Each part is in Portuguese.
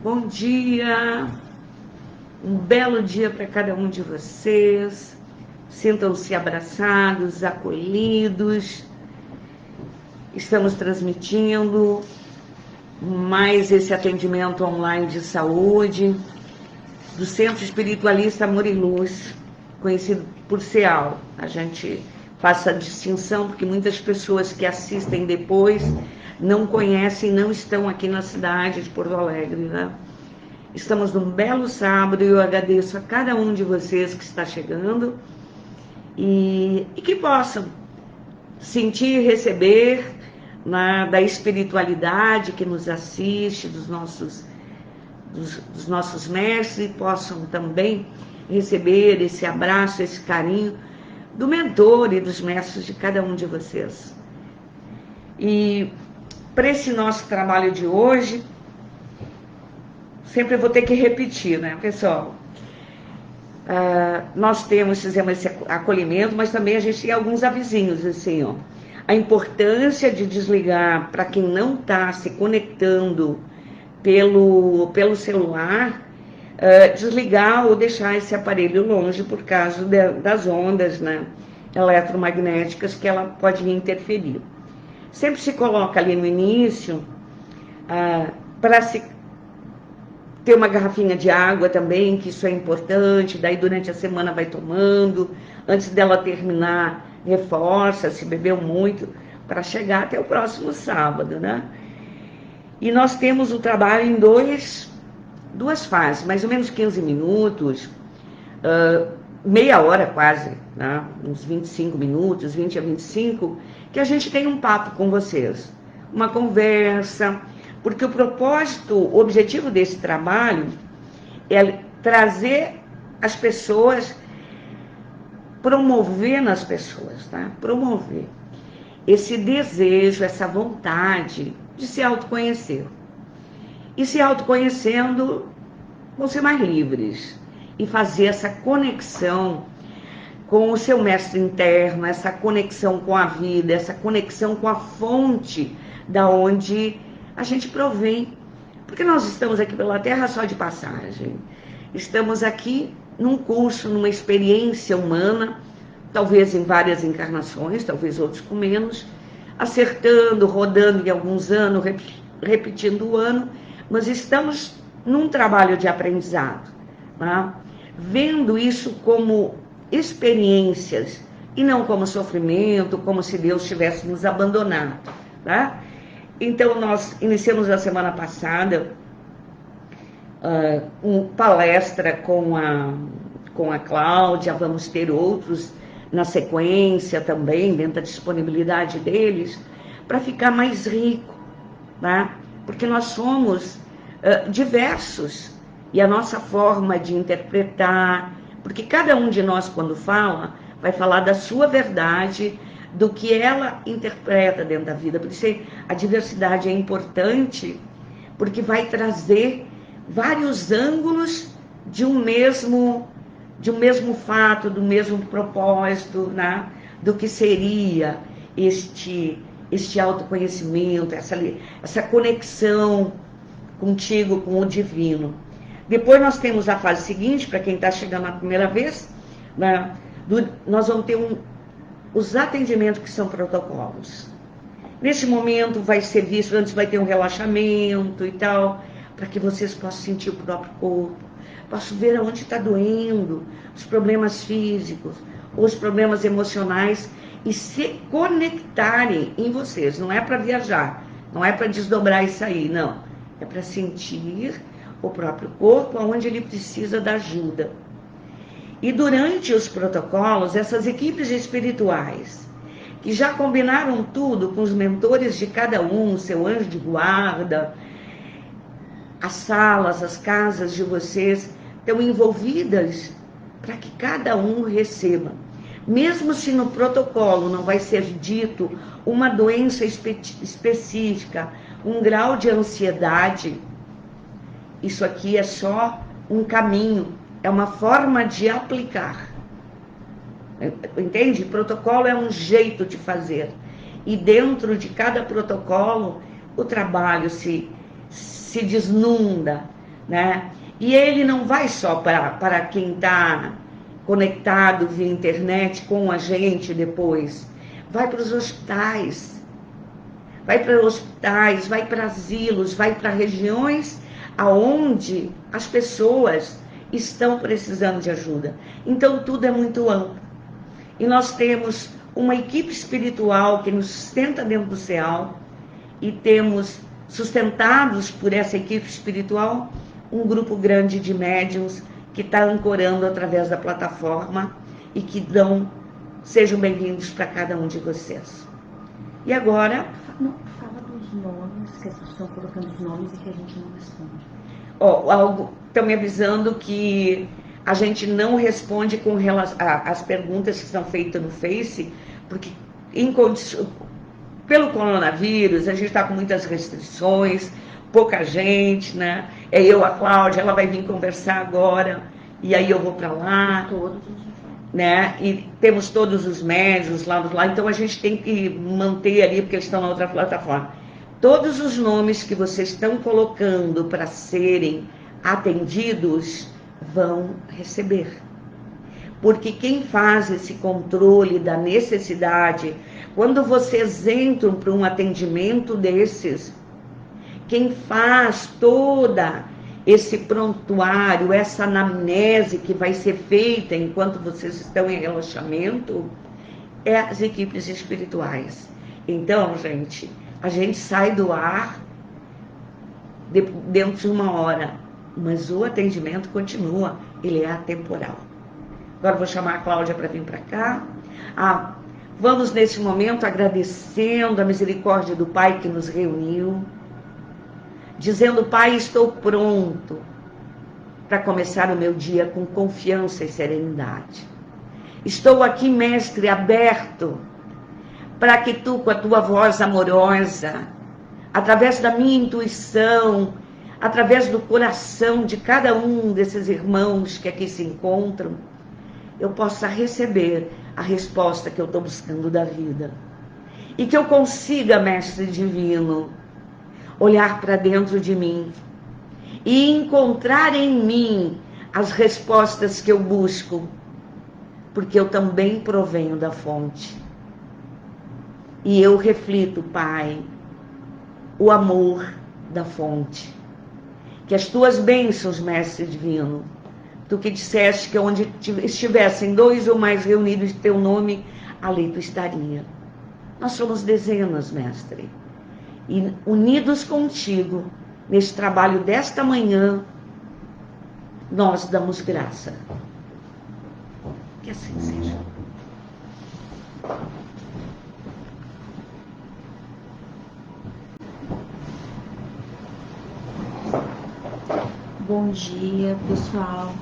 bom dia, um belo dia para cada um de vocês. Sintam-se abraçados, acolhidos. Estamos transmitindo mais esse atendimento online de saúde do Centro Espiritualista Amor e Luz, conhecido por CEAL. A gente faz a distinção porque muitas pessoas que assistem depois não conhecem, não estão aqui na cidade de Porto Alegre, né? Estamos num belo sábado e eu agradeço a cada um de vocês que está chegando e que possam sentir e receber da espiritualidade que nos assiste, dos nossos mestres, e possam também receber esse abraço, esse carinho do mentor e dos mestres de cada um de vocês. E para esse nosso trabalho de hoje, sempre vou ter que repetir, né, pessoal? Nós fizemos esse acolhimento, mas também a gente tem alguns avisinhos, assim, ó. A importância de desligar, para quem não está se conectando pelo celular, desligar ou deixar esse aparelho longe por causa das ondas, né, eletromagnéticas que ela pode interferir. Sempre se coloca ali no início, para se ter uma garrafinha de água também, que isso é importante, daí durante a semana vai tomando, antes dela terminar, reforça, se bebeu muito, para chegar até o próximo sábado, né? E nós temos o trabalho em duas fases, mais ou menos 15 minutos, meia hora quase, né? Uns 25 minutos, 20 a 25, que a gente tem um papo com vocês, uma conversa, porque o objetivo desse trabalho é trazer as pessoas, promover nas pessoas, tá? Promover esse desejo, essa vontade de se autoconhecer. E se autoconhecendo, vão ser mais livres e fazer essa conexão com o seu mestre interno, essa conexão com a vida, essa conexão com a fonte da onde a gente provém. Porque nós estamos aqui pela Terra só de passagem. Estamos aqui num curso, numa experiência humana, talvez em várias encarnações, talvez outros com menos, acertando, rodando em alguns anos, repetindo o ano, mas estamos num trabalho de aprendizado, tá? Vendo isso como experiências e não como sofrimento, como se Deus tivesse nos abandonado, tá? Então nós iniciamos a semana passada uma palestra com a Cláudia, vamos ter outros na sequência também, dentro da disponibilidade deles, para ficar mais rico, tá? Porque nós somos diversos, e a nossa forma de interpretar, porque cada um de nós, quando fala, vai falar da sua verdade, do que ela interpreta dentro da vida. Por isso a diversidade é importante, porque vai trazer vários ângulos de um mesmo fato, do mesmo propósito, né? Do que seria este autoconhecimento, essa conexão contigo, com o divino. Depois nós temos a fase seguinte, para quem está chegando a primeira vez, né? Nós vamos ter os atendimentos que são protocolos. Nesse momento vai ser visto, antes vai ter um relaxamento e tal, para que vocês possam sentir o próprio corpo, possam ver aonde está doendo, os problemas físicos, os problemas emocionais, e se conectarem em vocês. Não é para viajar, não é para desdobrar e sair, não. É para sentir o próprio corpo aonde ele precisa da ajuda. E durante os protocolos, essas equipes espirituais, que já combinaram tudo com os mentores de cada um, seu anjo de guarda, as salas, as casas de vocês, estão envolvidas para que cada um receba. Mesmo se no protocolo não vai ser dito uma doença específica, um grau de ansiedade, isso aqui é só um caminho, é uma forma de aplicar. Entende? Protocolo é um jeito de fazer. E dentro de cada protocolo, o trabalho se desnunda, né? E ele não vai só para quem está conectado via internet com a gente depois, vai para os hospitais, vai para asilos, vai para regiões aonde as pessoas estão precisando de ajuda. Então tudo é muito amplo. E nós temos uma equipe espiritual que nos sustenta dentro do CEAL e temos, sustentados por essa equipe espiritual, um grupo grande de médiuns que está ancorando através da plataforma e que sejam bem-vindos para cada um de vocês. E agora... Não, fala dos nomes, que as pessoas estão colocando os nomes e que a gente não responde. Estão me avisando que a gente não responde com relação às perguntas que são feitas no Face, porque pelo coronavírus a gente está com muitas restrições, pouca gente, né? É eu, a Cláudia, ela vai vir conversar agora, e aí eu vou para lá. Todos, né? E temos todos os médios lá, então a gente tem que manter ali, porque eles estão na outra plataforma. Todos os nomes que vocês estão colocando para serem atendidos vão receber. Porque quem faz esse controle da necessidade, quando vocês entram para um atendimento desses, quem faz toda esse prontuário, essa anamnese que vai ser feita enquanto vocês estão em relaxamento, é as equipes espirituais. Então, gente, a gente sai do ar dentro de uma hora, mas o atendimento continua, ele é atemporal. Agora eu vou chamar a Cláudia para vir para cá. Vamos nesse momento agradecendo a misericórdia do Pai que nos reuniu, dizendo: Pai, estou pronto para começar o meu dia com confiança e serenidade. Estou aqui, Mestre, aberto para que Tu, com a Tua voz amorosa, através da minha intuição, através do coração de cada um desses irmãos que aqui se encontram, eu possa receber a resposta que eu estou buscando da vida. E que eu consiga, Mestre Divino, olhar para dentro de mim e encontrar em mim as respostas que eu busco, porque eu também provenho da fonte. E eu reflito, Pai, o amor da fonte. Que as Tuas bênçãos, Mestre Divino, Tu que disseste que onde estivessem 2 ou mais reunidos em Teu nome, ali Tu estaria. Nós somos dezenas, Mestre. E unidos contigo, nesse trabalho desta manhã, nós damos graça. Que assim seja. Bom dia, pessoal.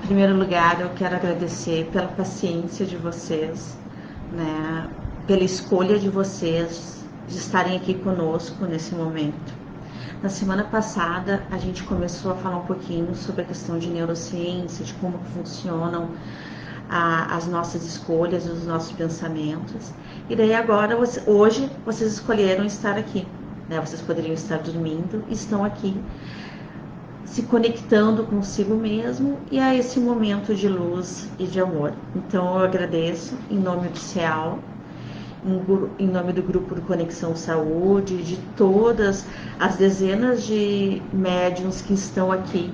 Em primeiro lugar, eu quero agradecer pela paciência de vocês, né, pela escolha de vocês de estarem aqui conosco nesse momento. Na semana passada, a gente começou a falar um pouquinho sobre a questão de neurociência, de como funcionam as nossas escolhas, os nossos pensamentos. E daí agora, hoje, vocês escolheram estar aqui. Né? Vocês poderiam estar dormindo e estão aqui se conectando consigo mesmo e a esse momento de luz e de amor. Então eu agradeço em nome do CEAL, em nome do Grupo de Conexão Saúde, de todas as dezenas de médiuns que estão aqui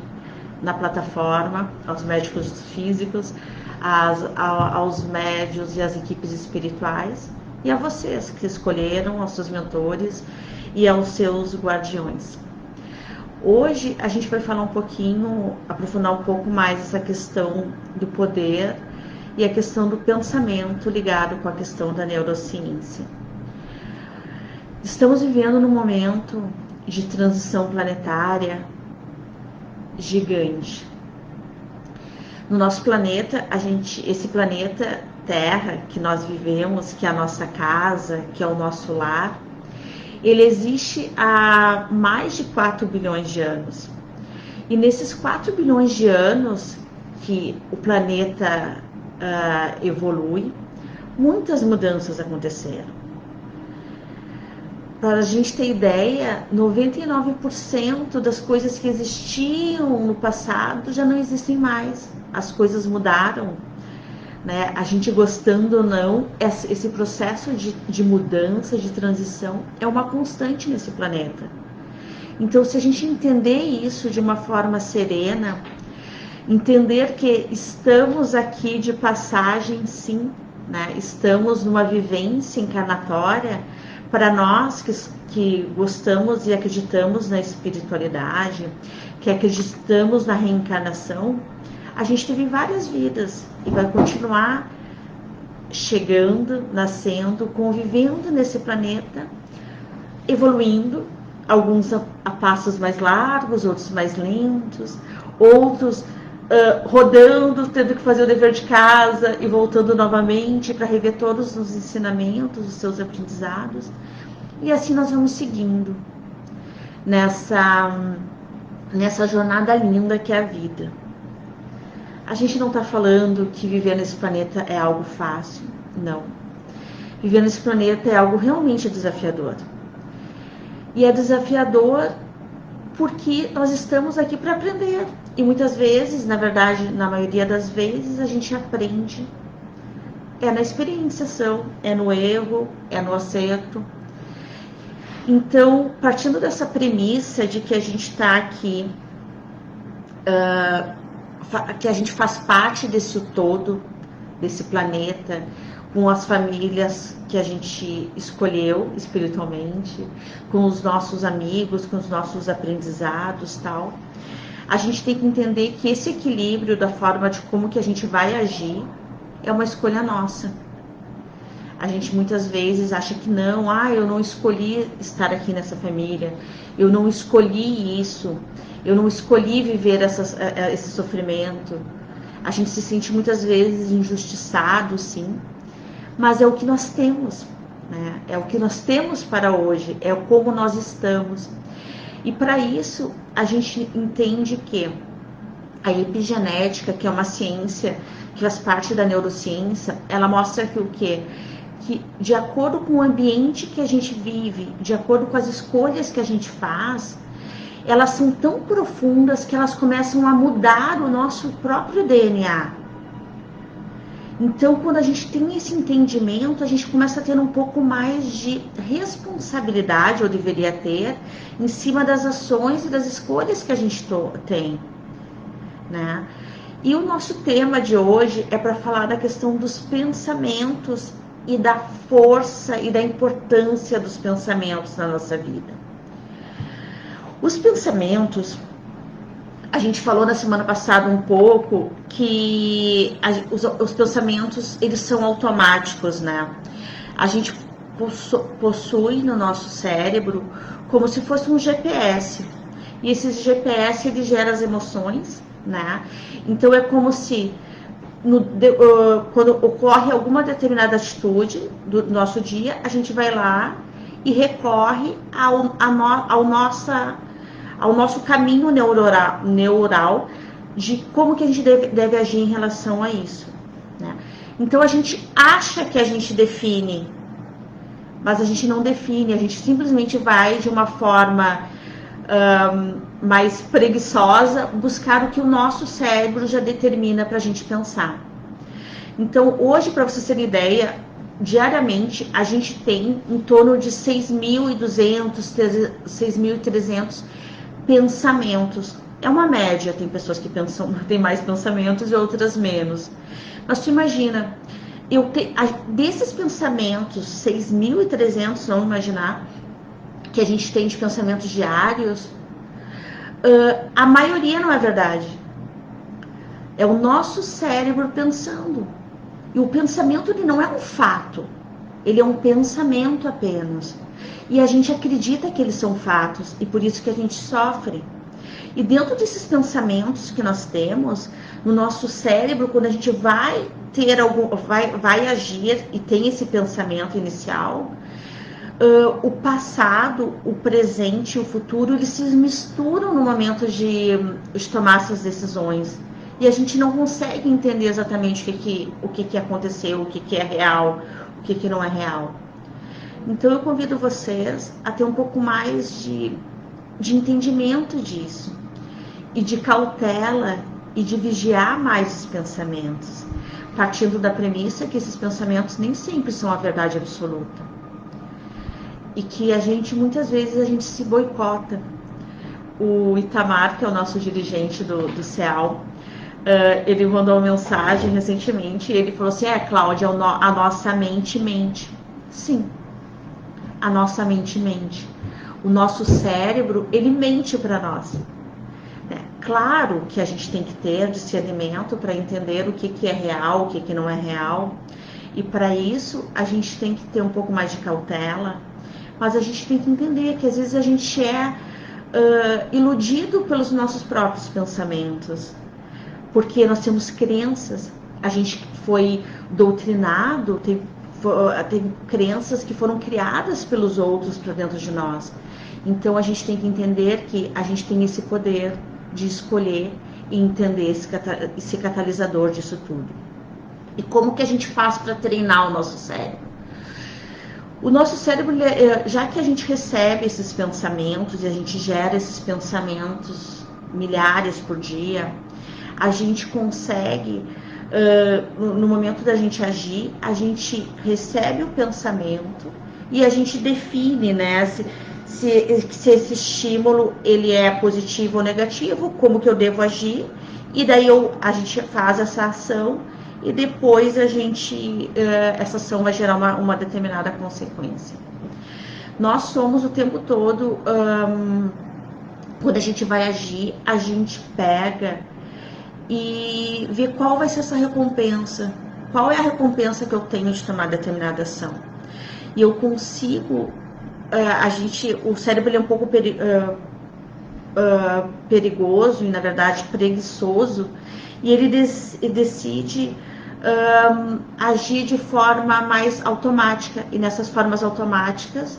na plataforma, aos médicos físicos, aos médiuns e às equipes espirituais, e a vocês que escolheram, aos seus mentores e aos seus guardiões. Hoje a gente vai falar um pouquinho, aprofundar um pouco mais essa questão do poder e a questão do pensamento ligado com a questão da neurociência. Estamos vivendo num momento de transição planetária gigante. No nosso planeta, esse planeta Terra que nós vivemos, que é a nossa casa, que é o nosso lar, ele existe há mais de 4 bilhões de anos. E nesses 4 bilhões de anos que o planeta evolui, muitas mudanças aconteceram. para a gente ter ideia, 99% das coisas que existiam no passado já não existem mais. As coisas mudaram, né? A gente gostando ou não, esse processo de mudança, de transição, é uma constante nesse planeta. Então, se a gente entender isso de uma forma serena, entender que estamos aqui de passagem, sim, né? Estamos numa vivência encarnatória. Para nós que gostamos e acreditamos na espiritualidade, que acreditamos na reencarnação, a gente teve várias vidas e vai continuar chegando, nascendo, convivendo nesse planeta, evoluindo, alguns a passos mais largos, outros mais lentos, outros rodando, tendo que fazer o dever de casa e voltando novamente para rever todos os ensinamentos, os seus aprendizados. E assim nós vamos seguindo nessa jornada linda que é a vida. A gente não está falando que viver nesse planeta é algo fácil, não. Viver nesse planeta é algo realmente desafiador. E é desafiador porque nós estamos aqui para aprender. E muitas vezes, na verdade, na maioria das vezes, a gente aprende na experienciação, é no erro, é no acerto. Então, partindo dessa premissa de que a gente está aqui, que a gente faz parte desse todo, desse planeta, com as famílias que a gente escolheu espiritualmente, com os nossos amigos, com os nossos aprendizados, tal. A gente tem que entender que esse equilíbrio da forma de como que a gente vai agir é uma escolha nossa. A gente muitas vezes acha que não, eu não escolhi estar aqui nessa família, eu não escolhi isso, eu não escolhi viver esse sofrimento. A gente se sente muitas vezes injustiçado, sim, mas é o que nós temos, né? É o que nós temos para hoje, é como nós estamos. E para isso, a gente entende que a epigenética, que é uma ciência que faz parte da neurociência, ela mostra que o quê? Que de acordo com o ambiente que a gente vive, de acordo com as escolhas que a gente faz, elas são tão profundas que elas começam a mudar o nosso próprio DNA. Então, quando a gente tem esse entendimento, a gente começa a ter um pouco mais de responsabilidade, ou deveria ter, em cima das ações e das escolhas que a gente tem, né? E o nosso tema de hoje é para falar da questão dos pensamentos e da força e da importância dos pensamentos na nossa vida. Os pensamentos, a gente falou na semana passada um pouco que os pensamentos, eles são automáticos, né? A gente possui no nosso cérebro como se fosse um GPS. E esse GPS, ele gera as emoções, né? Então é como se quando ocorre alguma determinada atitude do nosso dia, a gente vai lá e recorre ao nosso caminho neural de como que a gente deve agir em relação a isso, né? Então a gente acha que a gente define, mas a gente não define, a gente simplesmente vai de uma forma mais preguiçosa buscar o que o nosso cérebro já determina para a gente pensar. Então hoje, para vocês terem ideia, diariamente a gente tem em torno de 6.200, 6.300 pensamentos. É uma média, tem pessoas que têm mais pensamentos e outras menos. Mas tu imagina, desses pensamentos, 6.300, vamos imaginar, que a gente tem de pensamentos diários, a maioria não é verdade. É o nosso cérebro pensando. E o pensamento, ele não é um fato, ele é um pensamento apenas. E a gente acredita que eles são fatos, e por isso que a gente sofre. E dentro desses pensamentos que nós temos, no nosso cérebro, quando a gente vai agir e tem esse pensamento inicial, o passado, o presente e o futuro, eles se misturam no momento de tomar essas decisões. E a gente não consegue entender exatamente o que aconteceu, o que é real, o que não é real. Então eu convido vocês a ter um pouco mais de entendimento disso, e de cautela, e de vigiar mais os pensamentos, partindo da premissa que esses pensamentos nem sempre são a verdade absoluta. E que muitas vezes a gente se boicota. O Itamar, que é o nosso dirigente do CEAL, ele mandou uma mensagem recentemente e ele falou assim: Cláudia, a nossa mente mente. Sim, a nossa mente mente. O nosso cérebro, ele mente para nós. Claro que a gente tem que ter discernimento para entender o que é real, o que não é real. E para isso, a gente tem que ter um pouco mais de cautela. Mas a gente tem que entender que às vezes a gente é iludido pelos nossos próprios pensamentos. Porque nós temos crenças, a gente foi doutrinado, tem crenças que foram criadas pelos outros para dentro de nós. Então a gente tem que entender que a gente tem esse poder de escolher e entender esse catalisador disso tudo. E como que a gente faz para treinar o nosso cérebro? O nosso cérebro, já que a gente recebe esses pensamentos e a gente gera esses pensamentos milhares por dia, a gente consegue, no momento da gente agir, a gente recebe o pensamento e a gente define, né, se esse estímulo ele é positivo ou negativo, como que eu devo agir, e daí a gente faz essa ação e depois essa ação vai gerar uma determinada consequência. Nós somos o tempo todo, quando a gente vai agir, a gente pega e vê qual vai ser essa recompensa, qual é a recompensa que eu tenho de tomar determinada ação. E eu consigo, o cérebro ele é um pouco perigoso e na verdade preguiçoso, e ele decide agir de forma mais automática, e nessas formas automáticas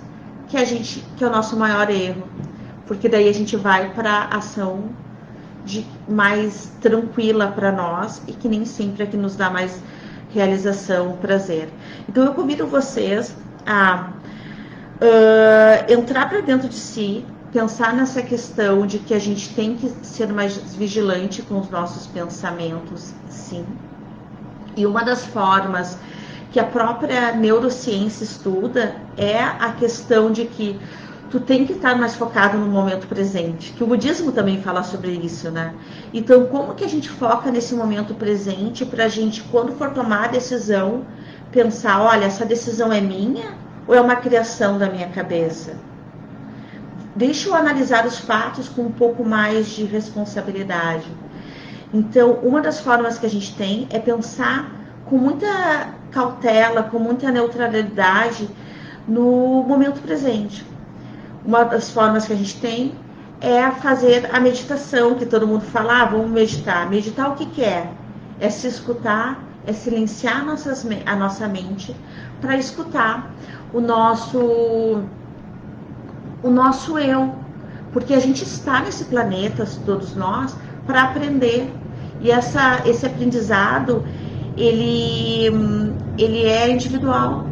que é o nosso maior erro, porque daí a gente vai para a ação mais tranquila para nós e que nem sempre é que nos dá mais realização, prazer. Então eu convido vocês a entrar para dentro de si, pensar nessa questão de que a gente tem que ser mais vigilante com os nossos pensamentos, sim. E uma das formas que a própria neurociência estuda é a questão de que tu tem que estar mais focado no momento presente, que o budismo também fala sobre isso, né? Então, como que a gente foca nesse momento presente para a gente, quando for tomar a decisão, pensar, olha, essa decisão é minha ou é uma criação da minha cabeça? Deixa eu analisar os fatos com um pouco mais de responsabilidade. Então, uma das formas que a gente tem é pensar com muita cautela, com muita neutralidade no momento presente. Uma das formas que a gente tem é fazer a meditação, que todo mundo fala, vamos meditar. Meditar o que é? É se escutar, é silenciar a nossa mente para escutar o nosso eu. Porque a gente está nesse planeta, todos nós, para aprender. E esse aprendizado, ele é individual.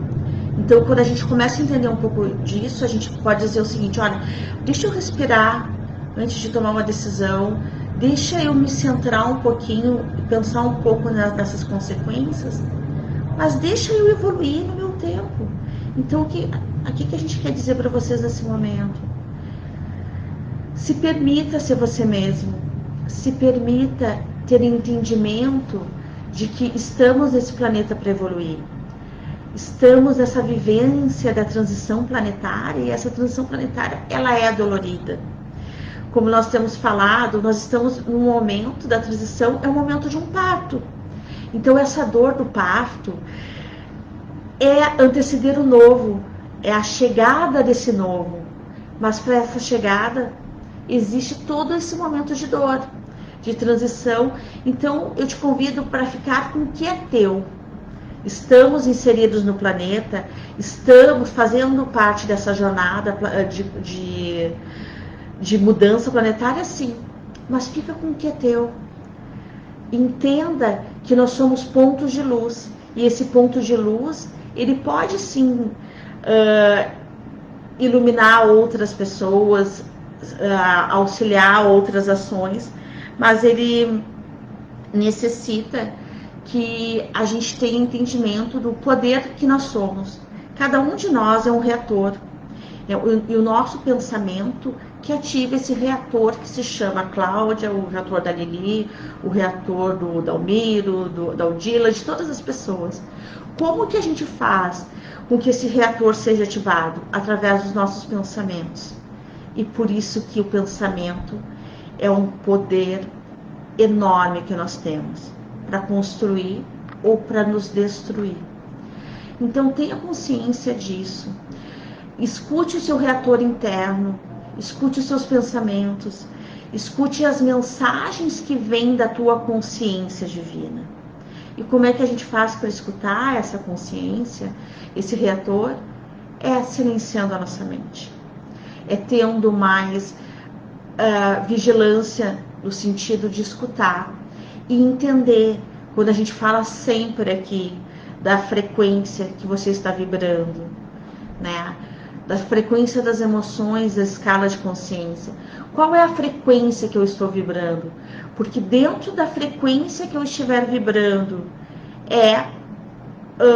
Então, quando a gente começa a entender um pouco disso, a gente pode dizer o seguinte, olha, deixa eu respirar antes de tomar uma decisão, deixa eu me centrar um pouquinho e pensar um pouco nessas consequências, mas deixa eu evoluir no meu tempo. Então, aqui que a gente quer dizer para vocês nesse momento? Se permita ser você mesmo, se permita ter entendimento de que estamos nesse planeta para evoluir. Estamos nessa vivência da transição planetária, e essa transição planetária, ela é dolorida. Como nós temos falado, nós estamos num momento da transição, é o momento de um parto. Então essa dor do parto é anteceder o novo, é a chegada desse novo. Mas para essa chegada, existe todo esse momento de dor, de transição. Então eu te convido para ficar com o que é teu. Estamos inseridos no planeta, estamos fazendo parte dessa jornada de mudança planetária, sim, mas fica com o que é teu. Entenda que nós somos pontos de luz, e esse ponto de luz, ele pode sim iluminar outras pessoas, auxiliar outras ações, mas ele necessita que a gente tenha entendimento do poder que nós somos. Cada um de nós é um reator, e o nosso pensamento que ativa esse reator que se chama Cláudia, o reator da Lili, o reator do Dalmiro, da Odila, de todas as pessoas. Como que a gente faz com que esse reator seja ativado? Através dos nossos pensamentos. E por isso que o pensamento é um poder enorme que nós temos para construir ou para nos destruir. Então tenha consciência disso. Escute o seu reator interno, escute os seus pensamentos, escute as mensagens que vêm da tua consciência divina. E como é que a gente faz para escutar essa consciência, esse reator? É silenciando a nossa mente. É tendo mais vigilância no sentido de escutar e entender, quando a gente fala sempre aqui da frequência que você está vibrando, né? Da frequência das emoções, da escala de consciência. Qual é a frequência que eu estou vibrando? Porque dentro da frequência que eu estiver vibrando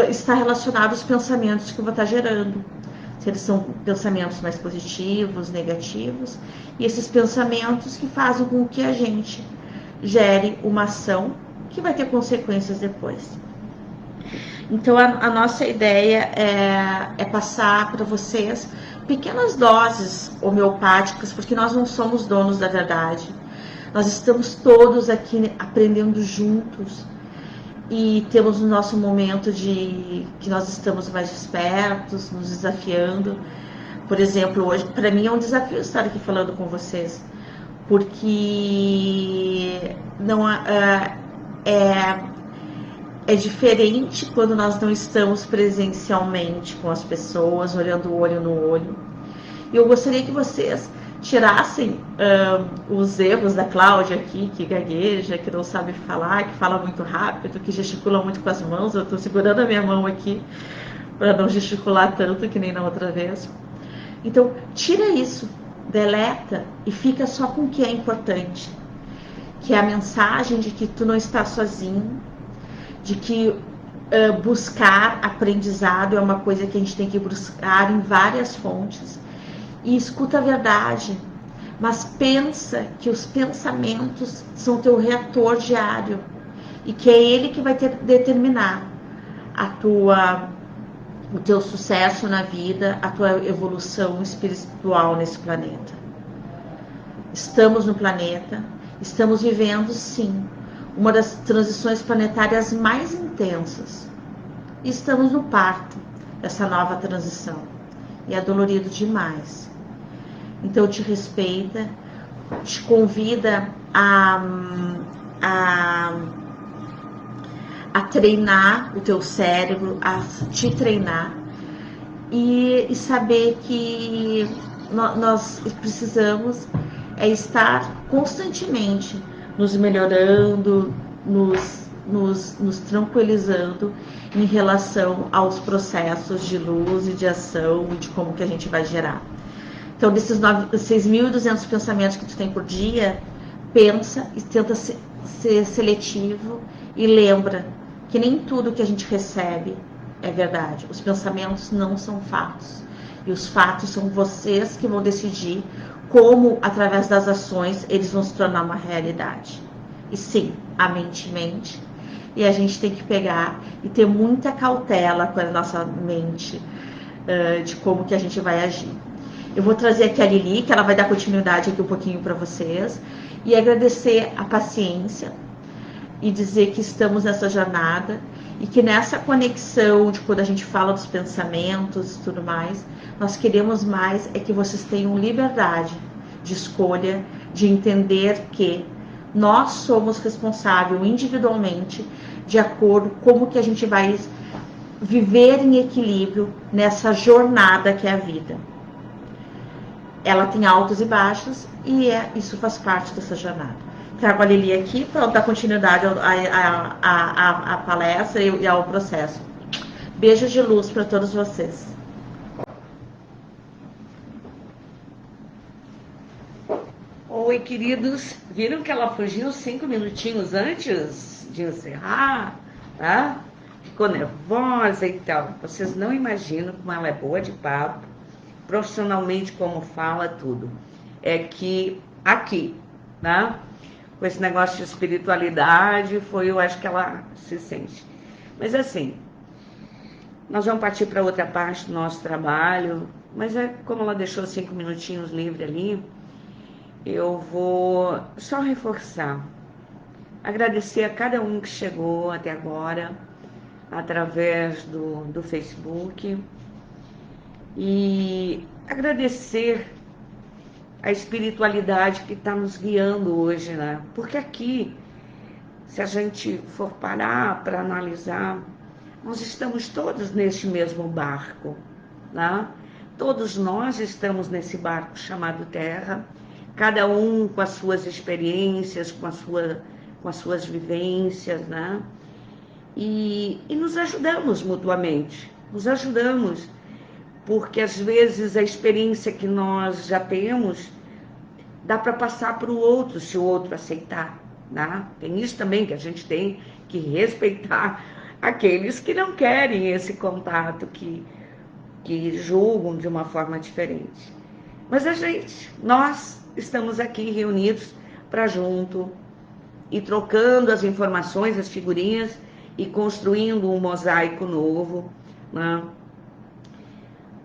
está relacionado aos pensamentos que eu vou estar gerando. Se eles são pensamentos mais positivos, negativos, e esses pensamentos que fazem com que a gente gere uma ação que vai ter consequências depois. Então a nossa ideia é passar para vocês pequenas doses homeopáticas, porque nós não somos donos da verdade. Nós estamos todos aqui aprendendo juntos e temos o nosso momento de que nós estamos mais despertos, nos desafiando. Por exemplo, hoje, para mim é um desafio estar aqui falando com vocês, porque não é diferente quando nós não estamos presencialmente com as pessoas, olhando o olho no olho. E eu gostaria que vocês tirassem os erros da Cláudia aqui, que gagueja, que não sabe falar, que fala muito rápido, que gesticula muito com as mãos. Eu estou segurando a minha mão aqui para não gesticular tanto que nem na outra vez. Então, tira isso, deleta e fica só com o que é importante, que é a mensagem de que tu não está sozinho, de que buscar aprendizado é uma coisa que a gente tem que buscar em várias fontes. E escuta a verdade, mas pensa que os pensamentos são teu reator diário e que é ele que vai determinar o teu sucesso na vida, a tua evolução espiritual nesse planeta. Estamos no planeta, estamos vivendo, sim, uma das transições planetárias mais intensas. E estamos no parto dessa nova transição. E é dolorido demais. Então te respeita, te convida a treinar o teu cérebro, a te treinar e saber que nós precisamos estar constantemente nos melhorando, nos tranquilizando em relação aos processos de luz e de ação e de como que a gente vai gerar. Então, desses 6.200 pensamentos que tu tem por dia, pensa e tenta ser seletivo e lembra que nem tudo que a gente recebe é verdade. Os pensamentos não são fatos. E os fatos são vocês que vão decidir como, através das ações, eles vão se tornar uma realidade. E sim, a mente mente. E a gente tem que pegar e ter muita cautela com a nossa mente de como que a gente vai agir. Eu vou trazer aqui a Lili, que ela vai dar continuidade aqui um pouquinho para vocês. E agradecer a paciência e dizer que estamos nessa jornada e que nessa conexão de quando a gente fala dos pensamentos e tudo mais, nós queremos mais é que vocês tenham liberdade de escolha, de entender que nós somos responsáveis individualmente de acordo com como que a gente vai viver em equilíbrio nessa jornada que é a vida. Ela tem altos e baixos e isso faz parte dessa jornada. Trago a Lili aqui para dar continuidade à palestra e ao processo. Beijos de luz para todos vocês. Oi, queridos. Viram que ela fugiu 5 minutinhos antes de encerrar, tá? Ficou nervosa e tal. Vocês não imaginam como ela é boa de papo, profissionalmente como fala, tudo. É que aqui, tá? Com esse negócio de espiritualidade, eu acho que ela se sente. Mas assim, nós vamos partir para outra parte do nosso trabalho, mas é como ela deixou 5 minutinhos livre ali, eu vou só reforçar, agradecer a cada um que chegou até agora, através do Facebook, e agradecer a espiritualidade que está nos guiando hoje, né? Porque aqui, se a gente for parar para analisar, nós estamos todos neste mesmo barco, né? Todos nós estamos nesse barco chamado Terra, cada um com as suas experiências, com as suas vivências, né? E nos ajudamos mutuamente, nos ajudamos, porque às vezes a experiência que nós já temos dá para passar para o outro, se o outro aceitar, né? Tem isso também, que a gente tem que respeitar aqueles que não querem esse contato, que julgam de uma forma diferente. Mas nós estamos aqui reunidos para junto, e trocando as informações, as figurinhas, e construindo um mosaico novo, né?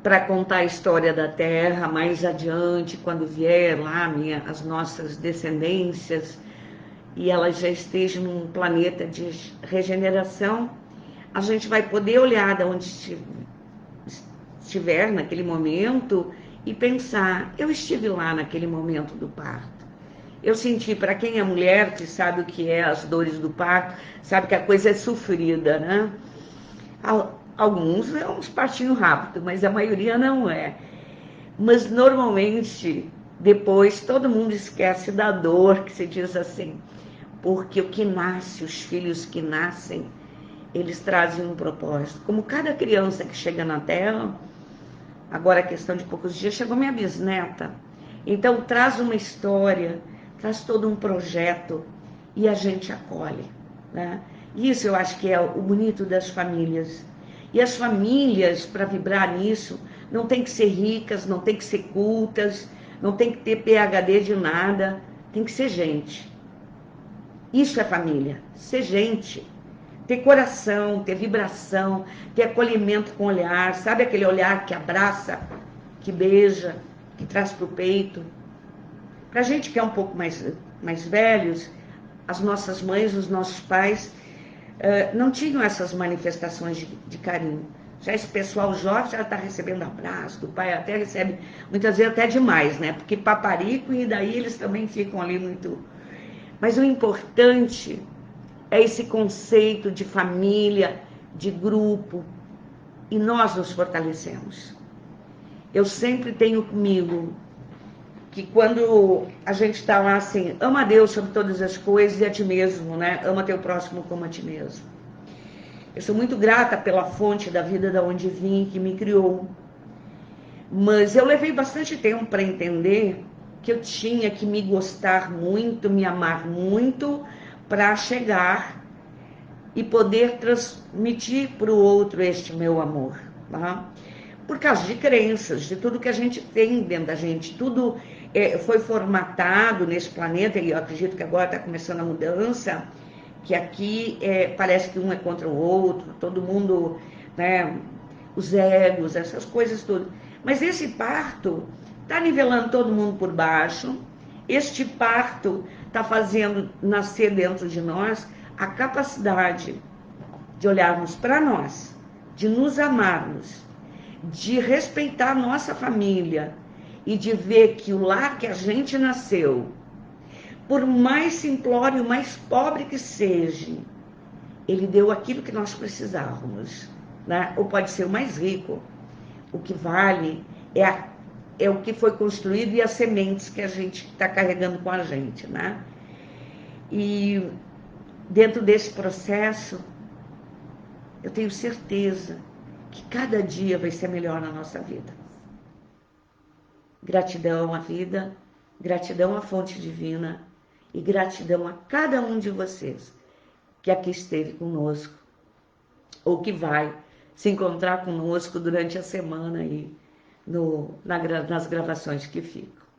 Para contar a história da Terra mais adiante, quando vier lá as nossas descendências, e elas já estejam num planeta de regeneração, a gente vai poder olhar de onde estiver naquele momento e pensar, eu estive lá naquele momento do parto. Eu senti, para quem é mulher, que sabe o que é as dores do parto, sabe que a coisa é sofrida, né? Alguns é um partinho rápido, mas a maioria não é. Mas normalmente, depois, todo mundo esquece da dor, que se diz assim, porque o que nasce, os filhos que nascem, eles trazem um propósito. Como cada criança que chega na Terra, agora a questão de poucos dias, chegou minha bisneta. Então traz uma história, traz todo um projeto e a gente acolhe, né? Isso eu acho que é o bonito das famílias. E as famílias, para vibrar nisso, não tem que ser ricas, não tem que ser cultas, não tem que ter PhD de nada, tem que ser gente. Isso é família, ser gente. Ter coração, ter vibração, ter acolhimento com o olhar, sabe aquele olhar que abraça, que beija, que traz para o peito. Para a gente que é um pouco mais velhos, as nossas mães, os nossos pais, não tinham essas manifestações de carinho. Já esse pessoal jovem já está recebendo abraço do pai, até recebe, muitas vezes até demais, né? Porque paparico, e daí eles também ficam ali muito... Mas o importante é esse conceito de família, de grupo, e nós nos fortalecemos. Eu sempre tenho comigo que quando a gente está lá assim, ama a Deus sobre todas as coisas e a ti mesmo, né? Ama teu próximo como a ti mesmo. Eu sou muito grata pela fonte da vida da onde vim, que me criou. Mas eu levei bastante tempo para entender que eu tinha que me gostar muito, me amar muito, para chegar e poder transmitir para o outro este meu amor, tá? Por causa de crenças, de tudo que a gente tem dentro da gente, tudo foi formatado nesse planeta, e eu acredito que agora está começando a mudança, que aqui parece que um é contra o outro, todo mundo, né, os egos, essas coisas todas. Mas esse parto está nivelando todo mundo por baixo, este parto está fazendo nascer dentro de nós a capacidade de olharmos para nós, de nos amarmos, de respeitar nossa família e de ver que o lar que a gente nasceu, por mais simplório, mais pobre que seja, ele deu aquilo que nós precisávamos, né? Ou pode ser o mais rico. O que vale é o que foi construído e as sementes que a gente está carregando com a gente, né? E dentro desse processo, eu tenho certeza que cada dia vai ser melhor na nossa vida. Gratidão à vida, Gratidão à fonte divina e gratidão a cada um de vocês que aqui esteve conosco ou que vai se encontrar conosco durante a semana aí nas gravações que ficam.